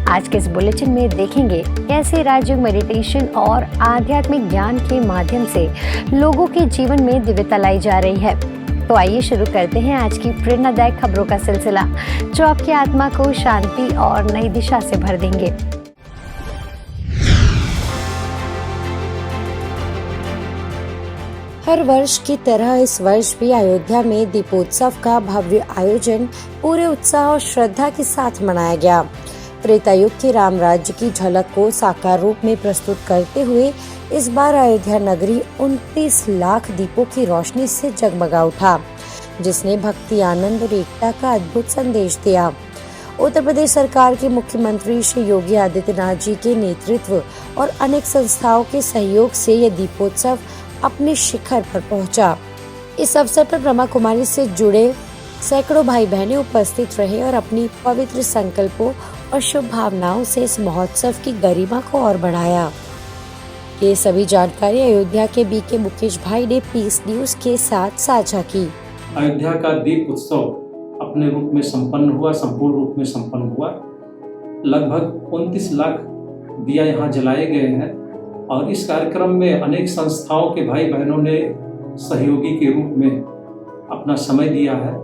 आज के इस बुलेटिन में देखेंगे कैसे राजयोग मेडिटेशन और आध्यात्मिक ज्ञान के माध्यम से लोगों के जीवन में दिव्यता लाई जा रही है। तो आइए शुरू करते हैं आज की प्रेरणादायक खबरों का सिलसिला, जो आपकी आत्मा को शांति और नई दिशा से भर देंगे। हर वर्ष की तरह इस वर्ष भी अयोध्या में दीपोत्सव का भव्य आयोजन पूरे उत्साह और श्रद्धा के साथ मनाया गया। त्रेता युग के राम राज्य की झलक को साकार रूप में प्रस्तुत करते हुए इस बार अयोध्या नगरी 29 लाख दीपों की रोशनी से जगमगा उठा, जिसने भक्ति, आनंद और एकता का अद्भुत संदेश दिया। उत्तर प्रदेश सरकार के मुख्यमंत्री श्री योगी आदित्यनाथ जी के नेतृत्व और अनेक संस्थाओं के सहयोग से यह दीपोत्सव अपने शिखर पर पहुंचा। इस अवसर पर ब्रह्मा कुमारी से जुड़े सैकड़ों भाई बहनें उपस्थित रहे और अपनी पवित्र संकल्पों और शुभ भावनाओं से इस महोत्सव की गरिमा को और बढ़ाया। ये सभी जानकारी अयोध्या के बीके मुकेश भाई ने पीस न्यूज के साथ साझा की। अयोध्या का दीप उत्सव अपने रूप में संपूर्ण रूप में संपन्न हुआ। लगभग 29 लाख दिया यहाँ जलाए गए हैं और इस कार्यक्रम में अनेक संस्थाओं के भाई बहनों ने सहयोगी के रूप में अपना समय दिया है।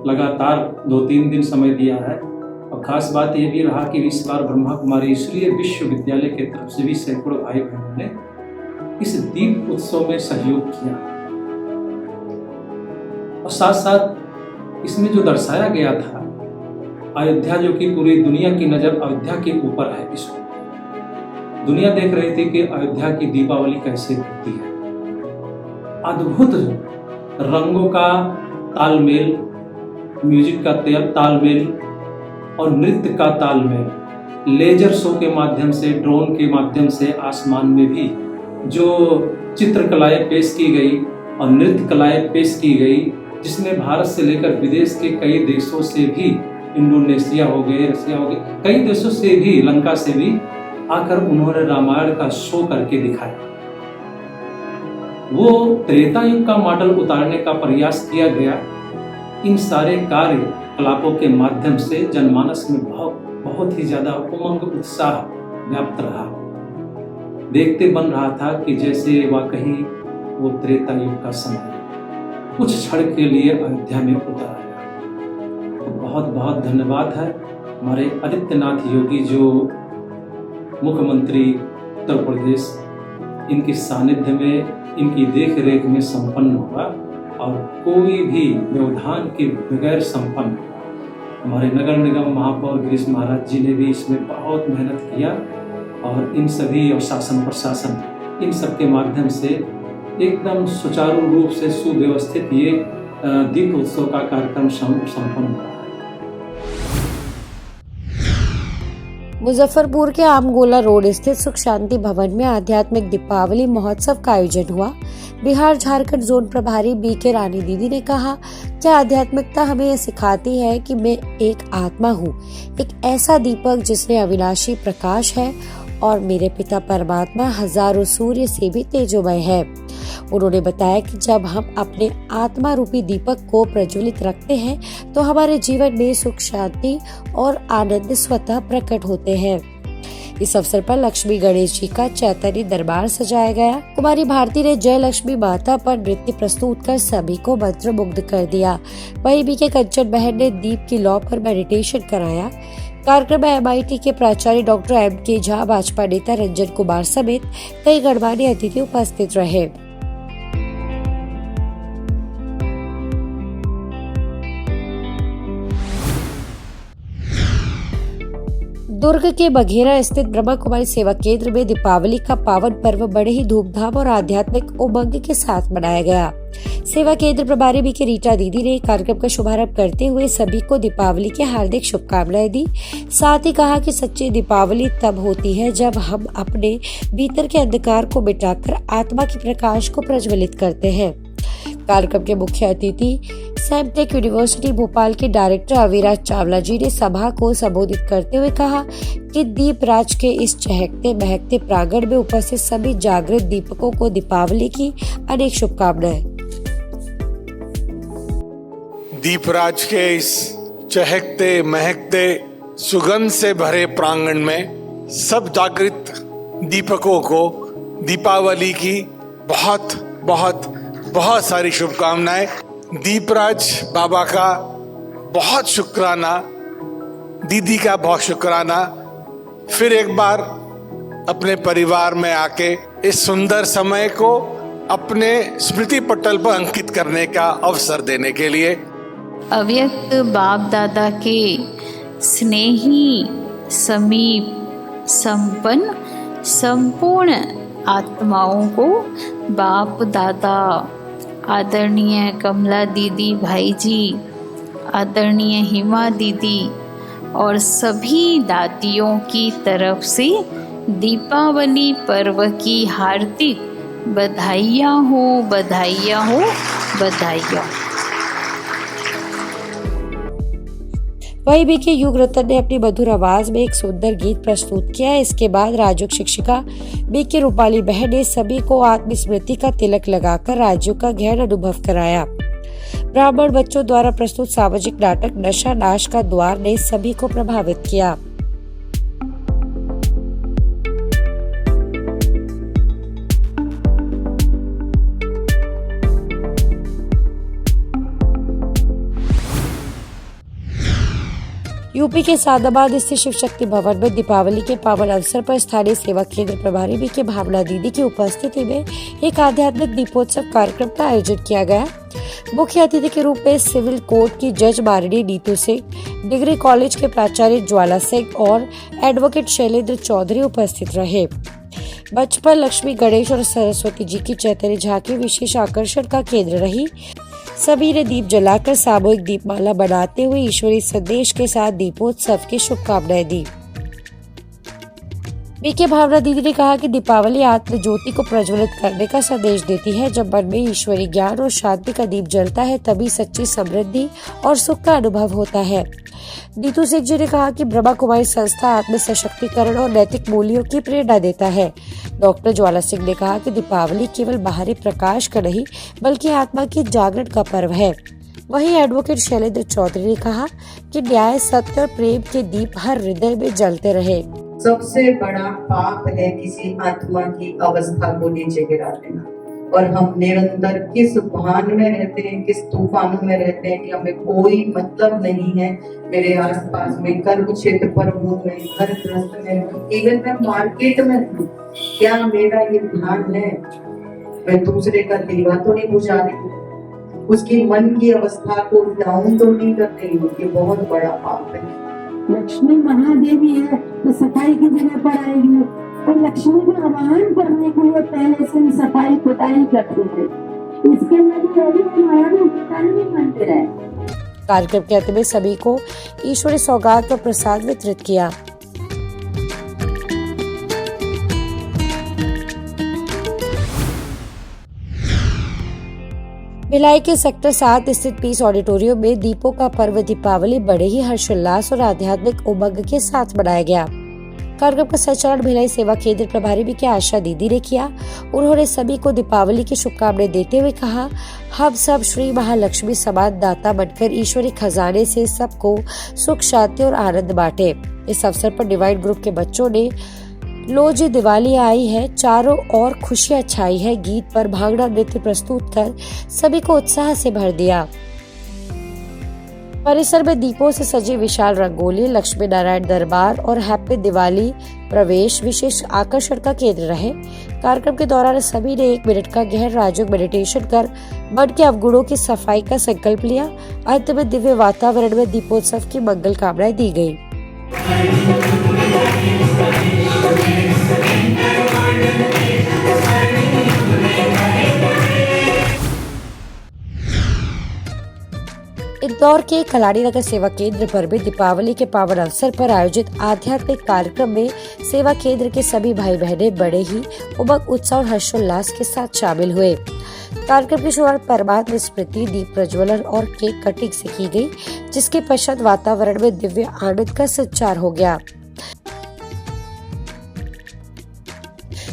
लगातार 2-3 दिन समय दिया है और खास बात ये भी रहा कि इस बार ब्रह्मा कुमारी इसलिए विश्वविद्यालय के तरफ से भी सैकड़ों भाई बहनों ने इस दीप उत्सव में सहयोग किया और साथ साथ इसमें जो दर्शाया गया था, अयोध्या जो कि पूरी दुनिया की नजर अयोध्या के ऊपर है। इसको दुनिया देख रही थी कि अयोध्या की दीपावली कैसे होती है। अद्भुत रंगों का तालमेल, म्यूजिक का तालमेल और नृत्य का तालमेल, लेजर शो के माध्यम से, ड्रोन के माध्यम से आसमान में भी जो चित्रकलाएं पेश की गई और नृत्य कलाएं पेश की गई, जिसमें भारत से लेकर विदेश के कई देशों से भी, इंडोनेशिया हो गए, रसिया हो गए, कई देशों से भी, लंका से भी आकर उन्होंने रामायण का शो करके दिखाया। वो त्रेता युग का मॉडल उतारने का प्रयास किया गया। इन सारे कार्यकलापों के माध्यम से जनमानस में बहुत ही ज्यादा उमंग, उत्साह व्याप्त रहा। देखते बन रहा था कि जैसे वाकई वो त्रेता युग का समय कुछ क्षण के लिए अयोध्या में उतर आया। तो बहुत बहुत धन्यवाद है हमारे आदित्यनाथ योगी जो मुख्यमंत्री उत्तर प्रदेश, इनके सानिध्य में, इनकी देख रेख में संपन्न हुआ और कोई भी व्यवधान के बगैर संपन्न। हमारे नगर निगम महापौर गिरीश महाराज जी ने भी इसमें बहुत मेहनत किया और इन सभी और शासन प्रशासन, इन सब के माध्यम से एकदम सुचारू रूप से सुव्यवस्थित ये दीप उत्सव का कार्यक्रम संपन्न हुआ। मुजफ्फरपुर के आमगोला रोड स्थित सुख शांति भवन में आध्यात्मिक दीपावली महोत्सव का आयोजन हुआ। बिहार झारखंड जोन प्रभारी बीके रानी दीदी ने कहा कि आध्यात्मिकता हमें यह सिखाती है कि मैं एक आत्मा हूँ, एक ऐसा दीपक जिसमें अविनाशी प्रकाश है और मेरे पिता परमात्मा हजारों सूर्य से भी तेजोमय है। उन्होंने बताया कि जब हम अपने आत्मा रूपी दीपक को प्रज्वलित रखते हैं तो हमारे जीवन में सुख, शांति और आनंद स्वतः प्रकट होते हैं। इस अवसर पर लक्ष्मी गणेश जी का चैतन्य दरबार सजाया गया। कुमारी भारती ने जय लक्ष्मी माता पर नृत्य प्रस्तुत कर सभी को मंत्रमुग्ध कर दिया। वहीं बीके कंचन बहन ने दीप की लौ पर मेडिटेशन कराया। कार्यक्रम में MIT के प्राचार्य डॉक्टर M.K. झा, भाजपा नेता रंजन कुमार समेत कई गणमान्य अतिथि उपस्थित रहे। दुर्ग के बघेरा स्थित ब्रह्मा कुमारी सेवा केंद्र में दीपावली का पावन पर्व बड़े ही धूमधाम और आध्यात्मिक उमंग के साथ मनाया गया। सेवा केंद्र प्रभारी बीके रीटा दीदी ने कार्यक्रम का शुभारंभ करते हुए सभी को दीपावली की हार्दिक शुभकामनाएं दी। साथ ही कहा कि सच्ची दीपावली तब होती है जब हम अपने भीतर के अंधकार को मिटाकर आत्मा के प्रकाश को प्रज्वलित करते हैं। कार्यक्रम के मुख्य अतिथि सैमटेक यूनिवर्सिटी भोपाल के डायरेक्टर अविराज चावला जी ने सभा को संबोधित करते हुए कहा कि दीप राज के इस चहकते महकते प्रांगण में उपस्थित सभी जागृत दीपकों को दीपावली की अनेक शुभकामनाएं। दीपराज के इस चहकते महकते सुगंध से भरे प्रांगण में सब जागृत दीपकों को दीपावली की बहुत बहुत बहुत सारी शुभकामनाएं। दीपराज बाबा का बहुत शुक्राना, दीदी का बहुत शुक्राना। फिर एक बार अपने परिवार में आके इस सुंदर समय को अपने स्मृति पटल पर अंकित करने का अवसर देने के लिए। अव्यक्त बाप दादा के स्नेही, समीप, संपन्न, संपूर्ण आत्माओं को बाप दादा, आदरणीय कमला दीदी भाई जी, आदरणीय हिमा दीदी और सभी दादियों की तरफ से दीपावली पर्व की हार्दिक बधाइयाँ हो, बधाइयाँ हो, बधाइयाँ। वही बीके युग रतन ने अपनी मधुर आवाज में एक सुंदर गीत प्रस्तुत किया। इसके बाद राजयोग शिक्षिका बीके रूपाली बहन ने सभी को आत्मस्मृति का तिलक लगाकर राजयोग का गहन अनुभव कराया। ब्राह्मण बच्चों द्वारा प्रस्तुत सामाजिक नाटक नशा नाश का द्वार ने सभी को प्रभावित किया। यूपी के सादाबाद स्थित शिव शक्ति भवन में दीपावली के पावन अवसर पर स्थानीय सेवा केंद्र प्रभारी बीके भावना दीदी की उपस्थिति में एक आध्यात्मिक दीपोत्सव कार्यक्रम का आयोजन किया गया। मुख्य अतिथि के रूप में सिविल कोर्ट की जज मारिनी नीतू सिंह, डिग्री कॉलेज के प्राचार्य ज्वाला सिंह और एडवोकेट शैलेंद्र चौधरी उपस्थित रहे। मंच पर लक्ष्मी, गणेश और सरस्वती जी की चैतन्य झांकी विशेष आकर्षण का केंद्र रही। सभी ने दीप जलाकर सामूहिक दीपमाला बनाते हुए ईश्वरीय संदेश के साथ दीपोत्सव की शुभकामनाएं दी। बीके भावना दीदी ने कहा कि दीपावली आत्म ज्योति को प्रज्वलित करने का संदेश देती है। जब मन में ईश्वरीय ज्ञान और शांति का दीप जलता है तभी सच्ची समृद्धि और सुख का अनुभव होता है। नीतू सिंह जी ने कहा कि ब्रह्मा कुमारी संस्था आत्म सशक्तिकरण और नैतिक मूल्यों की प्रेरणा देता है। डॉक्टर ज्वाला सिंह ने कहा कि दीपावली केवल बाहरी प्रकाश का नहीं बल्कि आत्मा की जागरण का पर्व है। वहीं एडवोकेट शैलेंद्र चौधरी ने कहा कि न्याय, सत्य और प्रेम के दीप हर हृदय में जलते रहे। सबसे बड़ा पाप है किसी आत्मा की अवस्था को नीचे गिरा देना, और हम निरंतर किस भान में रहते हैं, किस तूफानों में रहते हैं कि हमें कोई मतलब नहीं है। मेरे आसपास में कर्म क्षेत्र पर हूँ, मैं घर ग्रस्त में हूँ, इवन मैं मार्केट में हूँ, क्या मेरा ये ध्यान है मैं दूसरे का दीवा तो नहीं बुझा रही हूँ, उसकी मन की अवस्था को डाउन तो नहीं कर रही हूँ। ये बहुत बड़ा पाप है। लक्ष्मी महादेवी है तो सफाई की जगह पर आएगी, और लक्ष्मी का आवाहन करने के लिए पहले से सफाई कुटाई करते थे। इसके लिए हमारा भी पुरानी मंदिर है। कार्यक्रम के अंत में सभी को ईश्वरी सौगात और प्रसाद वितरित किया। भिलाई के सेक्टर 7 स्थित पीस ऑडिटोरियम में दीपों का पर्व दीपावली बड़े ही हर्षोल्लास और आध्यात्मिक उमंग के साथ मनाया गया। कार्यक्रम का संचालन भिलाई सेवा केंद्र प्रभारी बीके आशा दीदी ने किया। उन्होंने सभी को दीपावली की शुभकामनाएं देते हुए कहा, हम सब श्री महालक्ष्मी समान दाता बनकर ईश्वरी खजाने से सबको सुख, शांति और आनंद बांटे। इस अवसर पर डिवाइन ग्रुप के बच्चों ने लो जी दिवाली आई है, चारों ओर खुशियां छाई है गीत पर भांगड़ा नृत्य प्रस्तुत कर सभी को उत्साह से भर दिया। परिसर में दीपों से सजी विशाल रंगोली, लक्ष्मी नारायण दरबार और हैप्पी दिवाली प्रवेश विशेष आकर्षण का केंद्र रहे। कार्यक्रम के दौरान सभी ने 1 मिनट का गहन राजयोग मेडिटेशन कर मन के अवगुणों की सफाई का संकल्प लिया। अंत में दिव्य वातावरण में दीपोत्सव की मंगल कामनाएं दी गयी। इंदौर के कलाड़ी नगर सेवा केंद्र पर भी दीपावली के पावन अवसर पर आयोजित आध्यात्मिक कार्यक्रम में सेवा केंद्र के सभी भाई बहनें बड़े ही उमंग, उत्साह और हर्षोल्लास के साथ शामिल हुए। कार्यक्रम की शुरुआत परमात्मा स्मृति, दीप प्रज्वलन और केक कटिंग से की गई, जिसके पश्चात वातावरण में दिव्य आनंद का संचार हो गया।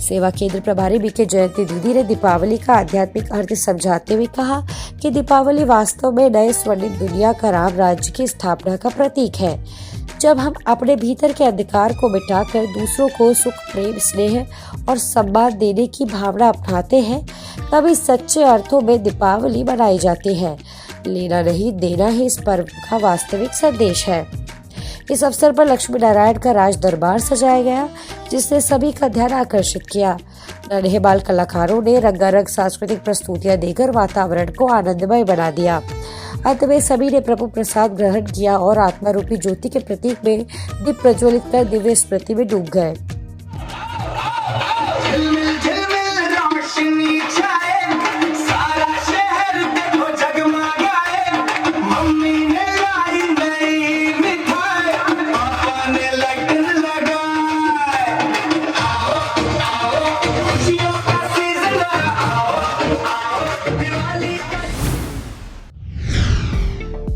सेवा केंद्र प्रभारी बीके जयंती दीदी ने दीपावली का आध्यात्मिक अर्थ समझाते हुए कहा कि दीपावली वास्तव में नए स्वर्णिम दुनिया का राम राज्य की स्थापना का प्रतीक है। जब हम अपने भीतर के अधिकार को मिटाकर दूसरों को सुख, प्रेम, स्नेह और सम्मान देने की भावना अपनाते हैं, तभी सच्चे अर्थों में दीपावली मनाई जाती है। लेना नहीं देना ही इस पर्व का वास्तविक संदेश है। इस अवसर पर लक्ष्मी नारायण का राज दरबार सजाया गया, जिसने सभी का ध्यान आकर्षित किया। नन्हे बाल कलाकारों ने रंगारंग सांस्कृतिक प्रस्तुतियां देकर वातावरण को आनंदमय बना दिया। अंत में सभी ने प्रभु प्रसाद ग्रहण किया और आत्मा रूपी ज्योति के प्रतीक में दीप प्रज्वलित कर दिव्य स्मृति में डूब गए।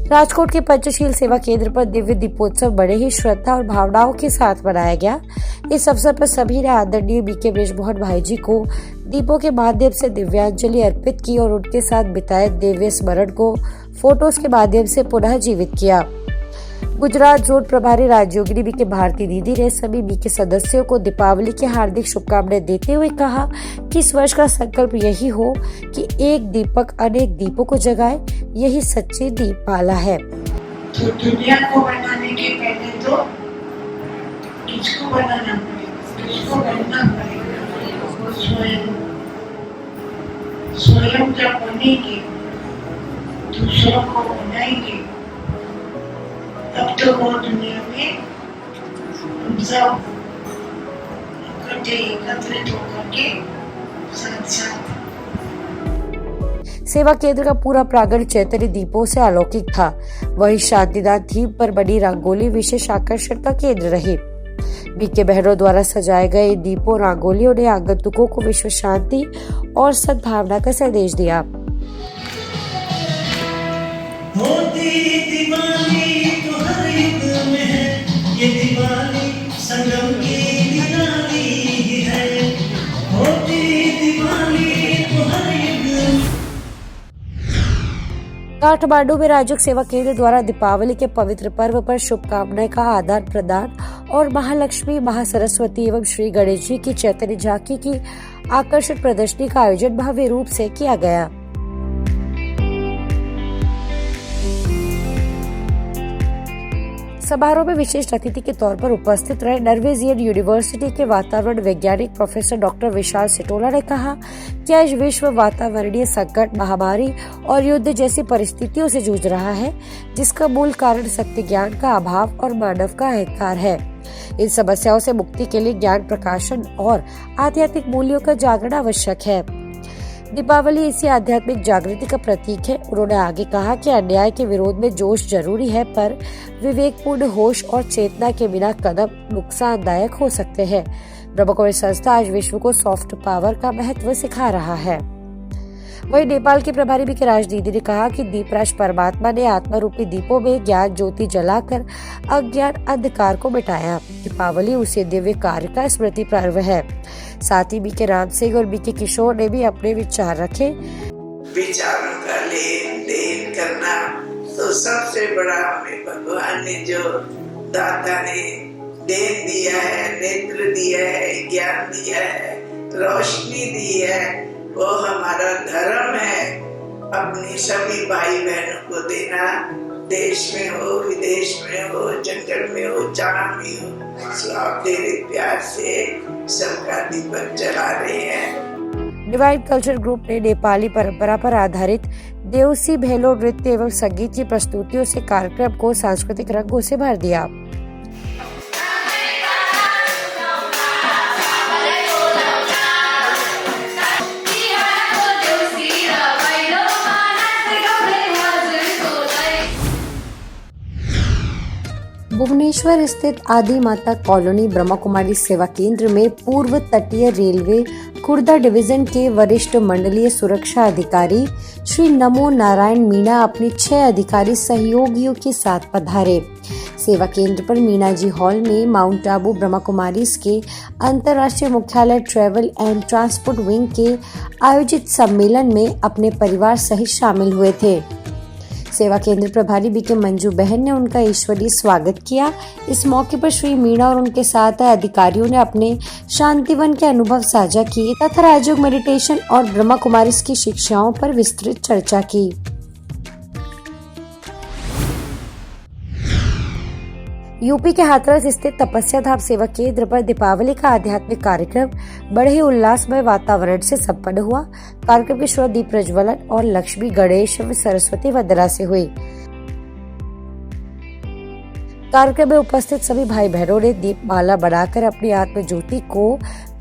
राजकोट के पंचशील सेवा केंद्र पर दिव्य दीपोत्सव बड़े ही श्रद्धा और भावनाओं के साथ मनाया गया। इस अवसर पर सभी ने आदरणीय बीके बृजमोहन भाई जी को दीपों के माध्यम से दिव्यांजलि अर्पित की और उनके साथ बिताए दिव्य स्मरण को फोटोज के माध्यम से पुनः जीवित किया। गुजरात जोन प्रभारी राजयोगिनी बीके भारती दीदी ने सभी बीके सदस्यों को दीपावली की हार्दिक शुभकामनाएं देते हुए कहा कि इस वर्ष का संकल्प यही हो कि एक दीपक अनेक दीपों को जगाए, यही सच्ची दीपमाला है। तो दुनिया को बनाने के पहले तो किसको बनाना पड़ेगा, किसको बनना पड़ेगा। स्वयं जब बनेंगे, दूसरों को बनाएंगे, तब तो वो दुनिया में हम सब एकत्रित होकर के साथ सेवा केंद्र का पूरा प्रांगण चैतन्य दीपों से अलौकिक था। वही शांतिदान थीम पर बनी रंगोली विशेष आकर्षण का केंद्र रही। बीके बहनों द्वारा सजाए गए दीपों रंगोलियों ने आगंतुकों को विश्व शांति और सद्भावना का संदेश दिया। होती दिवाली तो हर युग में है, ये दिवाली संगम की दिवाली है। होती दिवाली तो हर युग। काठमांडू में राजयोग सेवा केंद्र द्वारा दीपावली के पवित्र पर्व पर शुभकामनाएं का आदान प्रदान और महालक्ष्मी, महासरस्वती एवं श्री गणेश जी की चैतन्य झांकी की आकर्षक प्रदर्शनी का आयोजन भव्य रूप से किया गया। समारोह में विशेष अतिथि के तौर पर उपस्थित रहे नॉर्वेजियन यूनिवर्सिटी के वातावरण वैज्ञानिक प्रोफेसर डॉक्टर विशाल सिटोला ने कहा कि आज विश्व वातावरणीय संकट, महामारी और युद्ध जैसी परिस्थितियों से जूझ रहा है, जिसका मूल कारण सत्य ज्ञान का अभाव और मानव का अहंकार है। इन समस्याओं से मुक्ति के लिए ज्ञान प्रकाशन और आध्यात्मिक मूल्यों का जागरण आवश्यक है। दीपावली इसी आध्यात्मिक जागृति का प्रतीक है। उन्होंने आगे कहा कि अन्याय के विरोध में जोश जरूरी है, पर विवेकपूर्ण होश और चेतना के बिना कदम नुकसानदायक हो सकते हैं। ब्रह्मकुमारी संस्था आज विश्व को सॉफ्ट पावर का महत्व सिखा रहा है। वहीं नेपाल के प्रभारी बीके राज दीदी ने कहा कि दीपराज परमात्मा ने आत्मा रूपी दीपों में ज्ञान ज्योति जलाकर अज्ञान अंधकार को मिटाया। दीपावली उसी दिव्य कार्य का स्मृति पर्व है। साथ ही बीके राम सिंह और बीके किशोर ने भी अपने विचार रखे। विचारों का लेन देन करना तो सबसे बड़ा हमें भगवान ने जो दाता ने देन दिया है, नेत्र दिया है, ज्ञान दिया है, रोशनी दी है, वो हमारा धर्म है अपनी सभी भाई बहनों को देना। देश में हो, विदेश में हो, जंगल में हो, जहाँ भी हो, आप तेरे प्यार से सबका दीपक जला रहे हैं। डिवाइन कल्चर ग्रुप ने नेपाली परंपरा पर आधारित देवसी भेलो नृत्य एवं संगीत की प्रस्तुतियों से कार्यक्रम को सांस्कृतिक रंगों से भर दिया। भुवनेश्वर स्थित आदि माता कॉलोनी ब्रह्मकुमारी सेवा केंद्र में पूर्व तटीय रेलवे खुर्दा डिवीजन के वरिष्ठ मंडलीय सुरक्षा अधिकारी श्री नमो नारायण मीणा अपने 6 अधिकारी सहयोगियों के साथ पधारे। सेवा केंद्र पर मीणा जी हॉल में माउंट आबू ब्रह्मकुमारीज के अंतर्राष्ट्रीय मुख्यालय ट्रैवल एंड ट्रांसपोर्ट विंग के आयोजित सम्मेलन में अपने परिवार सहित शामिल हुए थे। सेवा केंद्र प्रभारी बीके मंजू बहन ने उनका ईश्वरीय स्वागत किया। इस मौके पर श्री मीणा और उनके साथ आए अधिकारियों ने अपने शांतिवन के अनुभव साझा किए तथा राजयोग मेडिटेशन और ब्रह्मा कुमारीज की शिक्षाओं पर विस्तृत चर्चा की। यूपी के हाथरस स्थित तपस्या धाम सेवा केंद्र पर दीपावली का आध्यात्मिक कार्यक्रम बड़े ही उल्लासमय वातावरण से संपन्न हुआ। कार्यक्रम की शुरुआत दीप प्रज्वलन और लक्ष्मी, गणेश व सरस्वती वंदना से हुई। कार्यक्रम में उपस्थित सभी भाई बहनों ने दीप माला बनाकर अपनी आत्म ज्योति को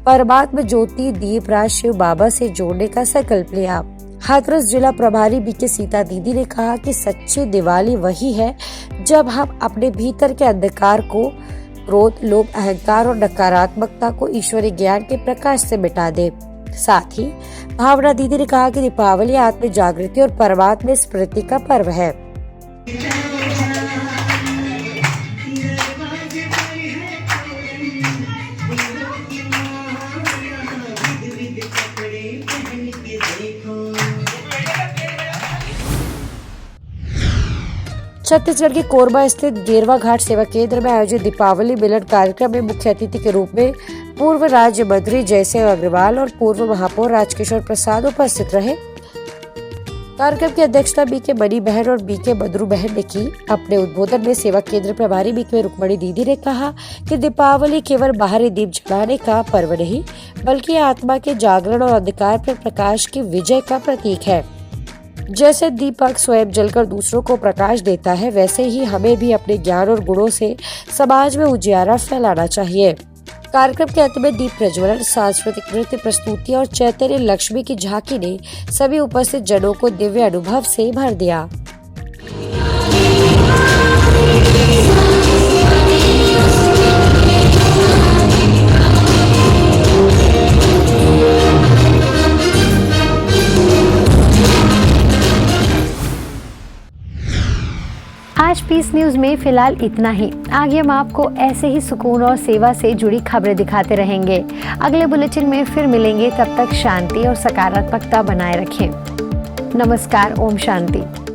परमात्मा ज्योति दीपराज शिव बाबा से जोड़ने का संकल्प लिया। हाथरस जिला प्रभारी बीके सीता दीदी ने कहा कि सच्ची दिवाली वही है जब हम अपने भीतर के अंधकार को, क्रोध, लोभ, अहंकार और नकारात्मकता को ईश्वरीय ज्ञान के प्रकाश से मिटा दे। साथ ही भावना दीदी ने कहा कि दीपावली आत्म जागृति और परमात्मा स्मृति का पर्व है। छत्तीसगढ़ के कोरबा स्थित गेरवा घाट सेवा केंद्र में आयोजित दीपावली मिलन कार्यक्रम में मुख्य अतिथि के रूप में पूर्व राज्य मंत्री जयसिंह अग्रवाल और पूर्व महापौर राजकिशोर प्रसाद उपस्थित रहे। कार्यक्रम की अध्यक्षता बीके मनी बहन और बीके मधुरू बहन ने की। अपने उद्बोधन में सेवा केंद्र प्रभारी बीके रुक्मणी दीदी ने कहा कि दीपावली केवल बाहरी दीप जलाने का पर्व नहीं, बल्कि आत्मा के जागरण और अंधकार पर प्रकाश की विजय का प्रतीक है। जैसे दीपक स्वयं जलकर दूसरों को प्रकाश देता है, वैसे ही हमें भी अपने ज्ञान और गुणों से समाज में उजियारा फैलाना चाहिए। कार्यक्रम के अंत में दीप प्रज्वलन, सांस्कृतिक नृत्य प्रस्तुति और चैतन्य लक्ष्मी की झांकी ने सभी उपस्थित जनों को दिव्य अनुभव से भर दिया। आज पीस न्यूज में फिलहाल इतना ही। आगे हम आपको ऐसे ही सुकून और सेवा से जुड़ी खबरें दिखाते रहेंगे। अगले बुलेटिन में फिर मिलेंगे, तब तक शांति और सकारात्मकता बनाए रखें। नमस्कार, ओम शांति।